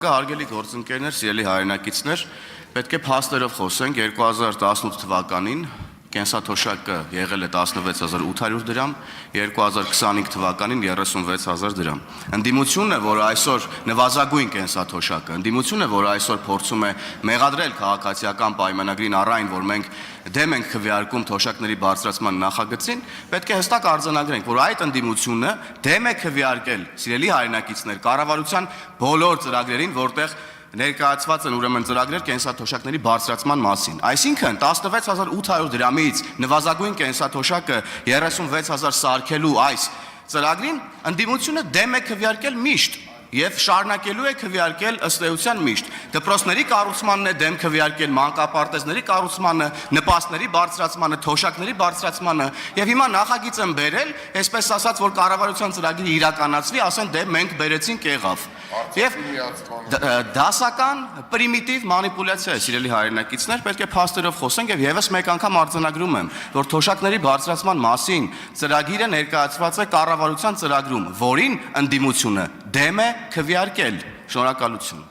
Հարգելի գործընկերներ, սիրելի հայրենակիցներ, պետք է փաստերով խոսենք 2018 թվականին կենսաթոշակը եղել է 16800 դրամ, 2025 թվականին 36000 դրամ։ Ընդդիմությունն է, որ այսօր նվազագույն կենսաթոշակը, ընդդիմությունն է, որ այսօր փորձում է մեղադրել քաղաքացիական պայմանագրին առայն, որ մենք դեմ ենք քվեարկում թոշակների բարձրացման նախագծին, պետք է հստակ արձանագրենք, որ այդ ընդդիմությունը դեմ է քվեարկել, սիրելի հայրենակիցներ, կառավարության բոլոր ծրագրերին, որտեղ ներկայացված են ուրեմն ծրագրեր կենսաթոշակների բարձրացման մասին։ Այսինքն 16800 դրամից նվազագույն կենսաթոշակը 36000 սարքելու այս ծրագրին ընդդիմությունը դեմ է քվեարկել միշտ եւ շարունակելու է քվեարկել ըստ էության միշտ։ Դպրոցների կառուցմանն է դեմ քվեարկել, մանկապարտեզների կառուցմանը, նպաստների բարձրացմանը, թոշակների բարձրացմանը եւ հիմա նախագիծ են բերել, այսպես ասած, որ կառավարության ծրագիրը իրականացվի, ասեն դե մենք բերեցինք եղավ։ Եվ դասական պրիմիտիվ մանիպուլյացիա է, սիրելի հայրենակիցներ, պետք է փաստերով խոսենք եւ եւս մեկ անգամ արձանագրում եմ, որ թոշակների բարձրացման մասին ծրագիրը ներկայացված է կառավարության ծրագրում, որին ընդդիմությունը դեմ է քվեարկել։ Շնորհակալություն։